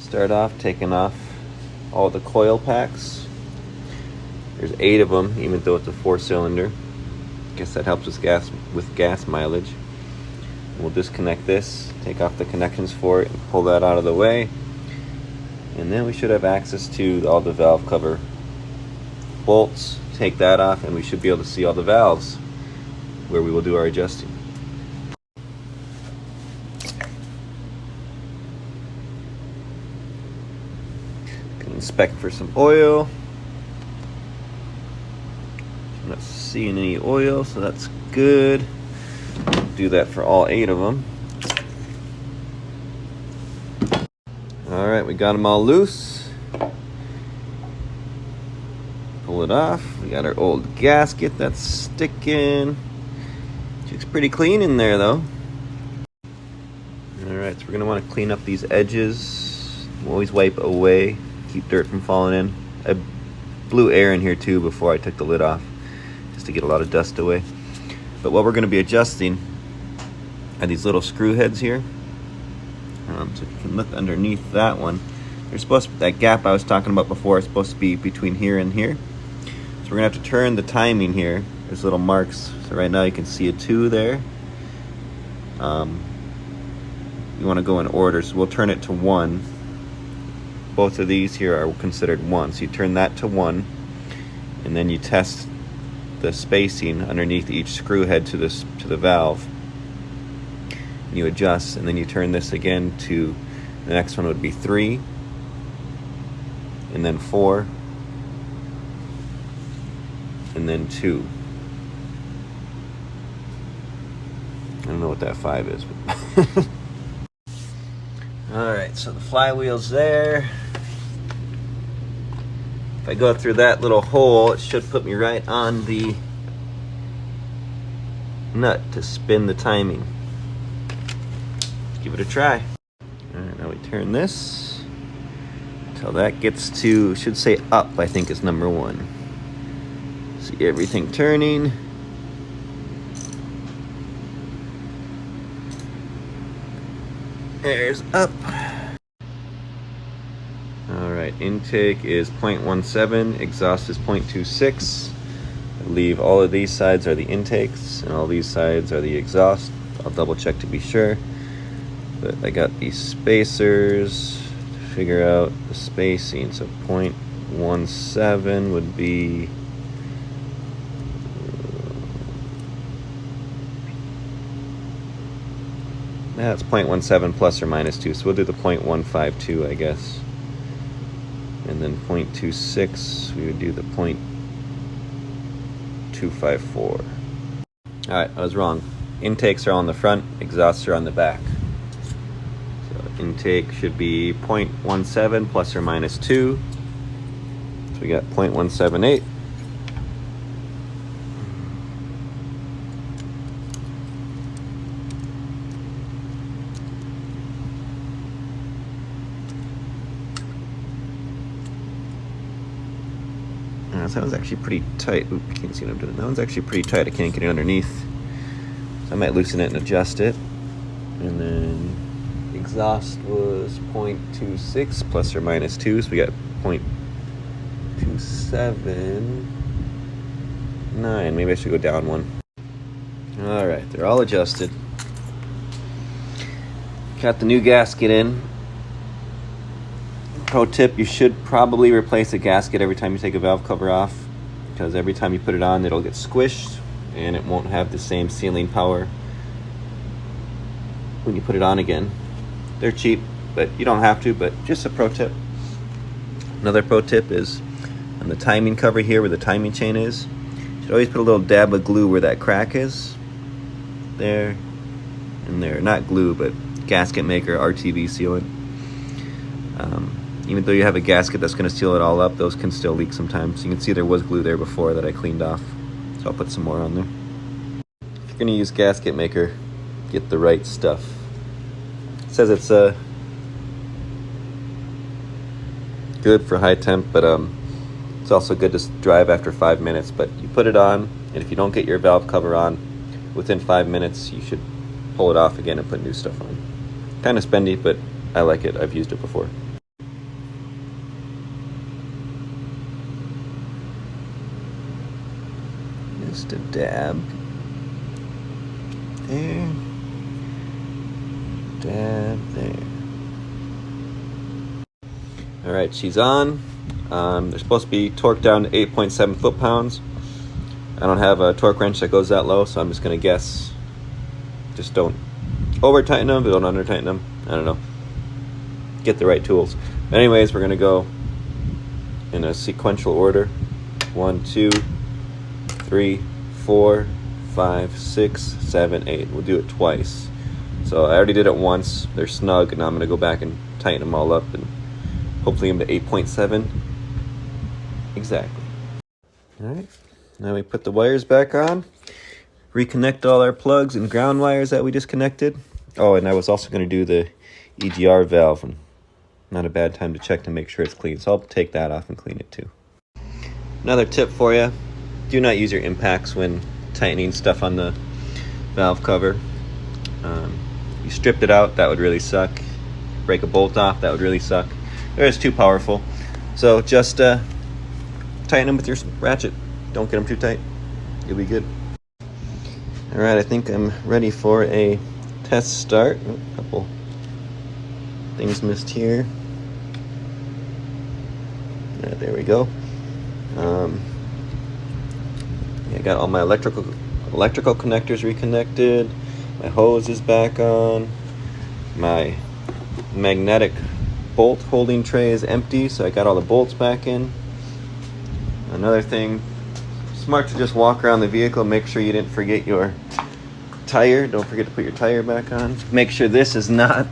Start off taking off all the coil packs. There's 8 of them, even though it's a 4-cylinder. Guess that helps with gas mileage. We'll disconnect this, take off the connections for it, and pull that out of the way. And then we should have access to all the valve cover bolts. Take that off, and we should be able to see all the valves where we will do our adjusting. Inspect for some oil. I'm not seeing any oil, so that's good. Do that for all 8 of them. All right, we got them all loose. Pull it off. We got our old gasket that's sticking. Looks pretty clean in there though. All right, so we're gonna want to clean up these edges. We'll always wipe away, keep dirt from falling in. I blew air in here too before I took the lid off, just to get a lot of dust away. But what we're going to be adjusting are these little screw heads here. So if you can look underneath that one, they're supposed to, that gap I was talking about before is supposed to be between here and here. So we're going to have to turn the timing here. There's little marks. So right now you can see a 2 there. You want to go in order, so we'll turn it to 1. Both of these here are considered 1. So you turn that to 1, and then you test the spacing underneath each screw head to the valve. And you adjust, and then you turn this again to, the next one would be 3, and then 4, and then 2. I don't know what that 5 is. But all right, so the flywheel's there. If I go through that little hole, it should put me right on the nut to spin the timing. Let's give it a try. All right, now we turn this until that gets to, should say up, I think is number 1. See everything turning. There's up. All right, intake is 0.17, exhaust is 0.26. I believe all of these sides are the intakes and all these sides are the exhaust. I'll double check to be sure. But I got these spacers to figure out the spacing. So 0.17 would be that's 0.17 plus or minus 2, so we'll do the 0.152, I guess. And then 0.26, we would do the 0.254. All right, I was wrong. Intakes are on the front, exhausts are on the back. So intake should be 0.17 plus or minus 2. So we got 0.178. That one's actually pretty tight. Oop, you can't see what I'm doing. That one's actually pretty tight. I can't get it underneath. So I might loosen it and adjust it. And then exhaust was 0.26 plus or minus 2. So we got 0.279. Maybe I should go down 1. All right, they're all adjusted. Got the new gasket in. Pro tip, you should probably replace a gasket every time you take a valve cover off, because every time you put it on it'll get squished and it won't have the same sealing power when you put it on again. They're cheap, but you don't have to, but just a pro tip. Another pro tip is on the timing cover here where the timing chain is, you should always put a little dab of glue where that crack is. There and there. Not glue, but gasket maker RTV sealant. Even though you have a gasket that's going to seal it all up, those can still leak sometimes. You can see there was glue there before that I cleaned off. So I'll put some more on there. If you're going to use gasket maker, get the right stuff. It says it's good for high temp, but it's also good to drive after 5 minutes. But you put it on, and if you don't get your valve cover on within 5 minutes, you should pull it off again and put new stuff on. Kind of spendy, but I like it. I've used it before. Just a dab. There. Dab there. Alright, she's on. They're supposed to be torqued down to 8.7 foot-pounds. I don't have a torque wrench that goes that low, so I'm just going to guess. Just don't over-tighten them, but don't under-tighten them. I don't know. Get the right tools. But anyways, we're going to go in a sequential order. 1, 2, 3, 4, 5, 6, 7, 8. We'll do it twice. So I already did it once. They're snug, and now I'm going to go back and tighten them all up and hopefully I'm to 8.7. Exactly. Alright, now we put the wires back on. Reconnect all our plugs and ground wires that we disconnected. Oh, and I was also going to do the EGR valve. And not a bad time to check to make sure it's clean. So I'll take that off and clean it too. Another tip for you. Do not use your impacts when tightening stuff on the valve cover. You stripped it out, that would really suck. Break a bolt off, that would really suck. They're just too powerful. So just tighten them with your ratchet. Don't get them too tight. You'll be good. Alright, I think I'm ready for a test start. Oh, a couple things missed here. There we go. I got all my electrical connectors reconnected. My hose is back on. My magnetic bolt holding tray is empty, so I got all the bolts back in. Another thing, smart to just walk around the vehicle, make sure you didn't forget your tire. Don't forget to put your tire back on. Make sure this is not,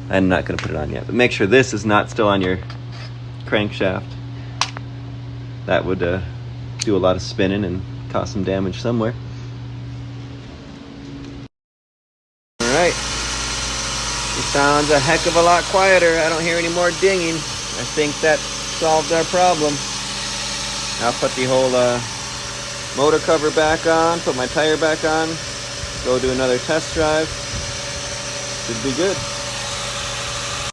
I'm not going to put it on yet, but make sure this is not still on your crankshaft. That would do a lot of spinning and cause some damage somewhere. Alright. It sounds a heck of a lot quieter. I don't hear any more dinging. I think that solved our problem. I'll put the whole motor cover back on, put my tire back on, go do another test drive. Should be good.